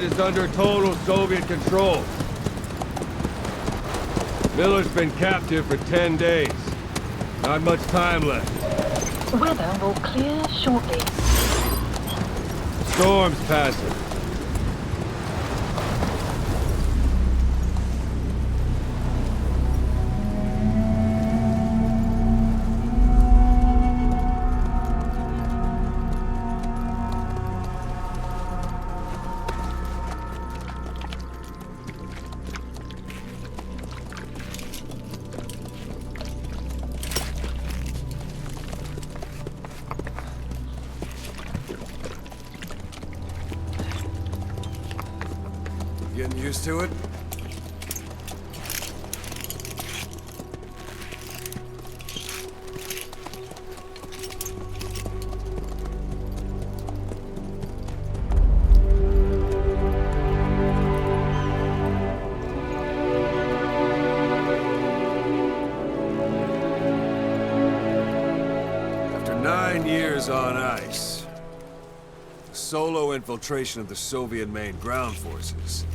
is under total Soviet control. Miller's been captive for 10 days. Not much time left. Weather will clear shortly. Storm's passing. Getting used to it? After 9 years on ice, solo infiltration of the Soviet main ground forces.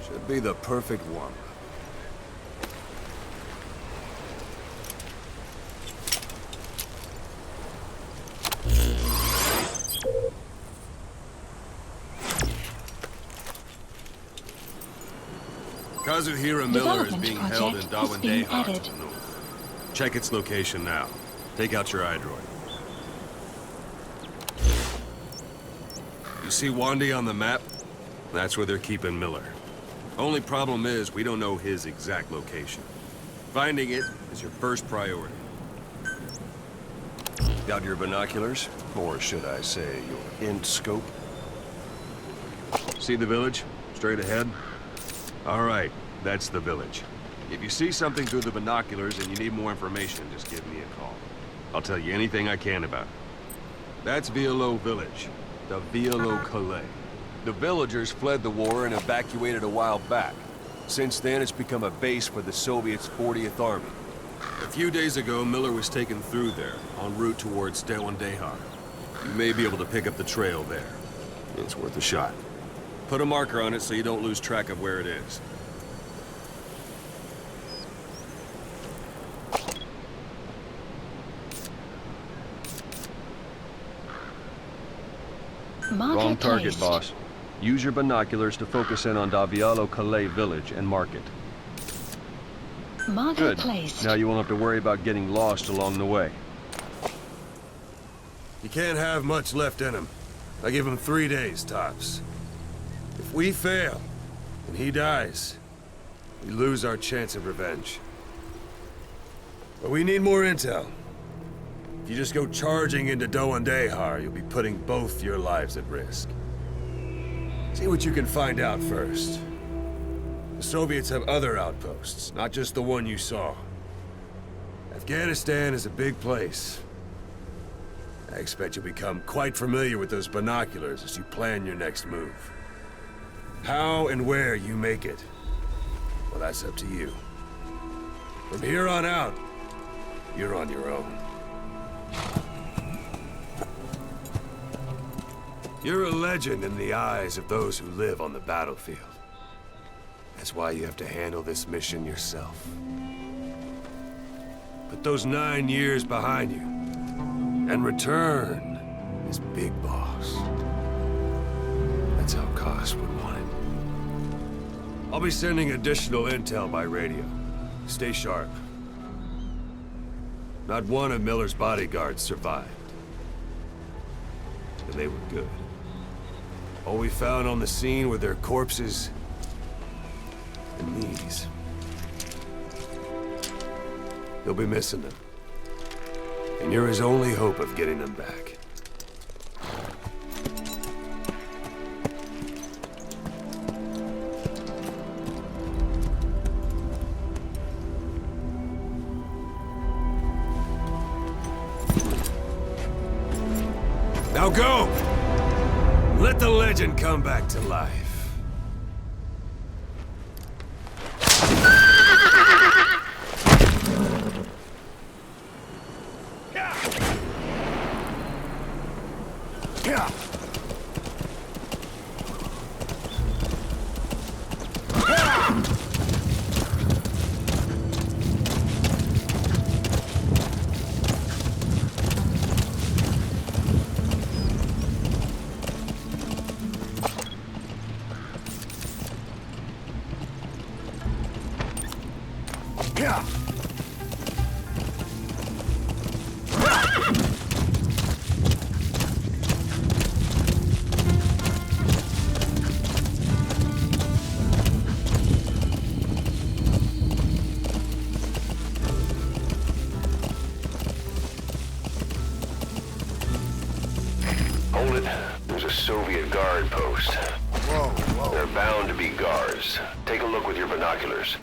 Should be the perfect one. Kazuhira Miller is being held in Dawandeha to the north. Check its location now. Take out your iDroid. You see Wandi on the map? That's where they're keeping Miller. Only problem is, we don't know his exact location. Finding it is your first priority. Got your binoculars? Or should I say, your int scope? See the village? Straight ahead? All right, that's the village. If you see something through the binoculars and you need more information, just give me a call. I'll tell you anything I can about it. That's Violo Village, the Violo Calais. The villagers fled the war and evacuated a while back. Since then, it's become a base for the Soviets' 40th Army. A few days ago, Miller was taken through there, en route towards Dawandeha. You may be able to pick up the trail there. It's worth a shot. Put a marker on it so you don't lose track of where it is. Wrong target, boss. Use your binoculars to focus in on Davialo Calais village and mark it. Marker Good. placed. Now you won't have to worry about getting lost along the way. You can't have much left in him. I give him 3 days, tops. If we fail, and he dies, we lose our chance of revenge. But we need more intel. If you just go charging into Dawandeha, you'll be putting both your lives at risk. See what you can find out first. The Soviets have other outposts, not just the one you saw. Afghanistan is a big place. I expect you'll become quite familiar with those binoculars as you plan your next move. How and where you make it, well, that's up to you. From here on out, you're on your own. You're a legend in the eyes of those who live on the battlefield. That's why you have to handle this mission yourself. Put those 9 years behind you, and return as Big Boss. That's how Koss would want it. I'll be sending additional intel by radio. Stay sharp. Not one of Miller's bodyguards survived. And they were good. All we found on the scene were their corpses and knees. You'll be missing them. And you're his only hope of getting them back. Now go! Let the legend come back to life. Hold it. There's a Soviet guard post. Whoa. They're bound to be guards. Take a look with your binoculars.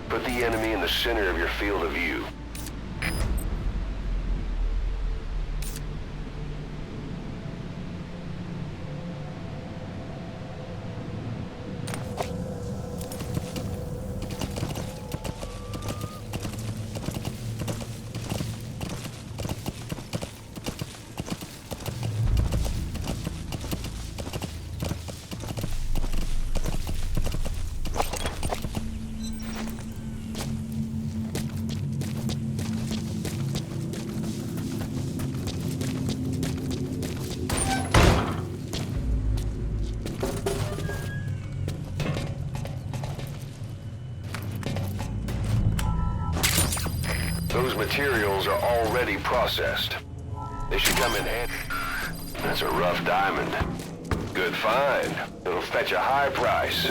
Put the enemy in the center of your field of view. Those materials are already processed. They should come in handy. That's a rough diamond. Good find. It'll fetch a high price.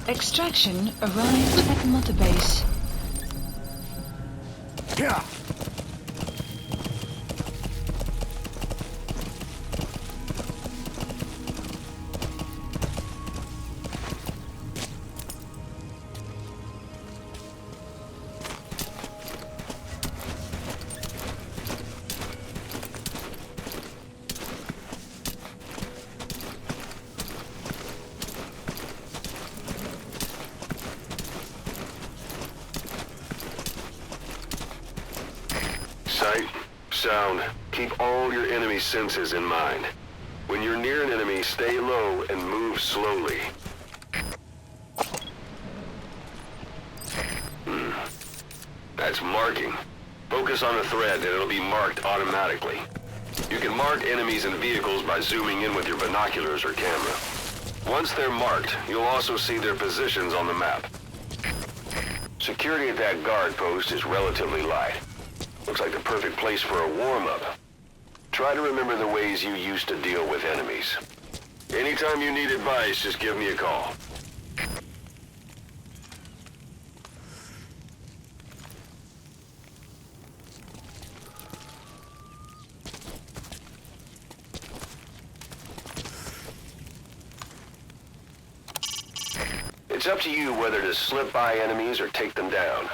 Extraction arrives at Mother Base. Sight, sound, keep all your enemy senses in mind. When you're near an enemy, stay low and move slowly. That's marking. Focus on a thread and it'll be marked automatically. You can mark enemies and vehicles by zooming in with your binoculars or camera. Once they're marked, you'll also see their positions on the map. Security at that guard post is relatively light. Looks like the perfect place for a warm-up. Try to remember the ways you used to deal with enemies. Anytime you need advice, just give me a call. It's up to you whether to slip by enemies or take them down.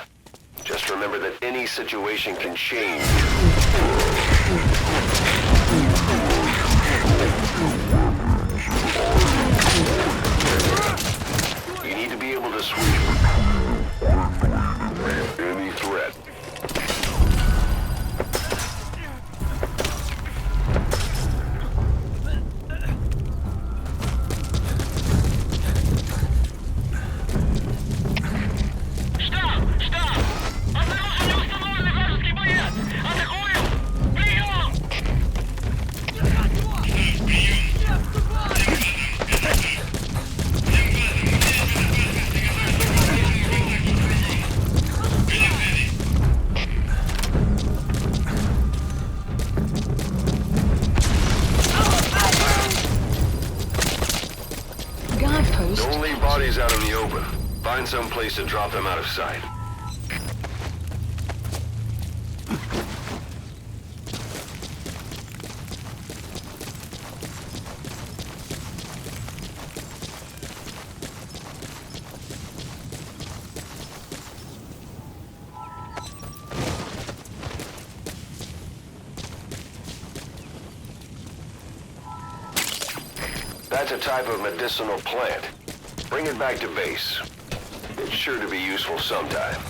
Just remember that any situation can change. You need to be able to sweep any threat. Штаб! Штаб! Обнаружили установленный вражеский боец! Атакую! Близко! enemies out in the open. Find some place to drop them out of sight. That's a type of medicinal plant. Bring it back to base. It's sure to be useful sometime.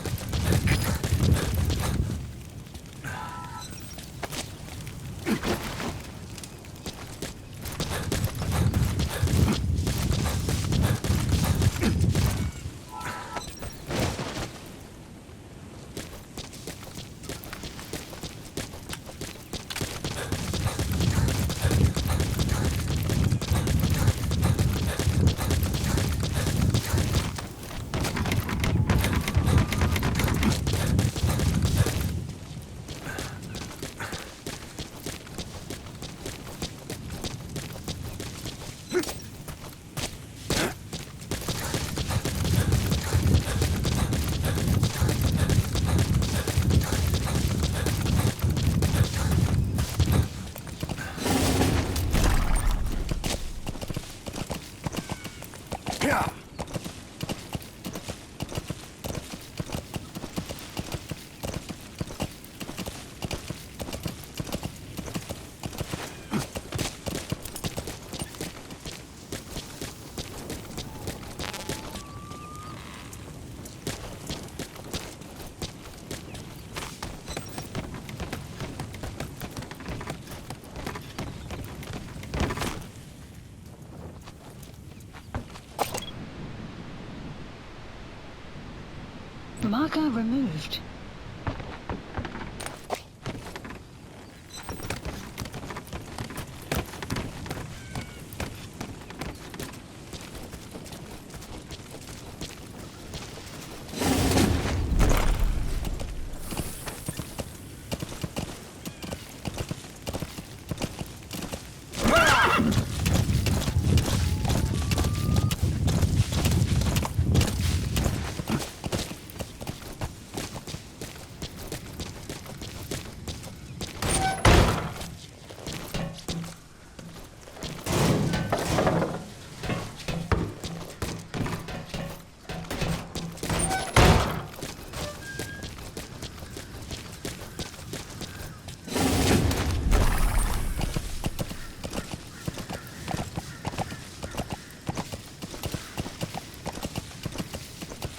Marker removed.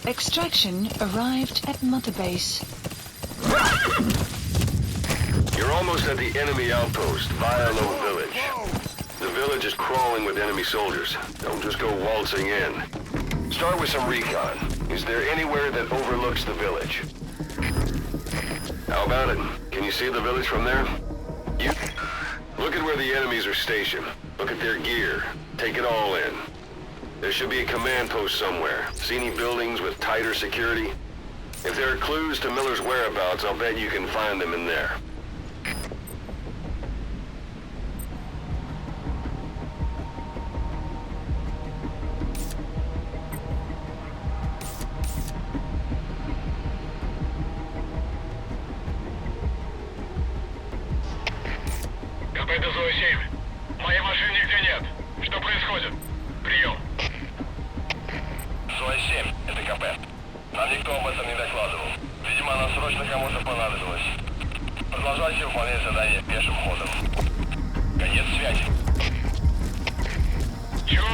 Extraction arrived at Mother Base. You're almost at the enemy outpost, Vialo Village. The village is crawling with enemy soldiers. Don't just go waltzing in. Start with some recon. Is there anywhere that overlooks the village? How about it? Can you see the village from there? You look at where the enemies are stationed. Look at their gear. Take it all in. There should be a command post somewhere. See any buildings with tighter security? If there are clues to Miller's whereabouts, I'll bet you can find them in there. КП-7. Моей машины нигде нет. Что происходит? Прием. Зоя-7, это КП. Нам никто об этом не докладывал. Видимо, она срочно кому-то понадобилась. Продолжайте выполнять задание пешим ходом. Конец связи. Чего?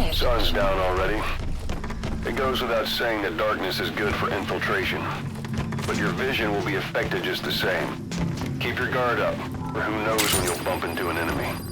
ahead. Sun's down already. It goes without saying that darkness is good for infiltration. But your vision will be affected just the same. Keep your guard up, or who knows when you'll bump into an enemy.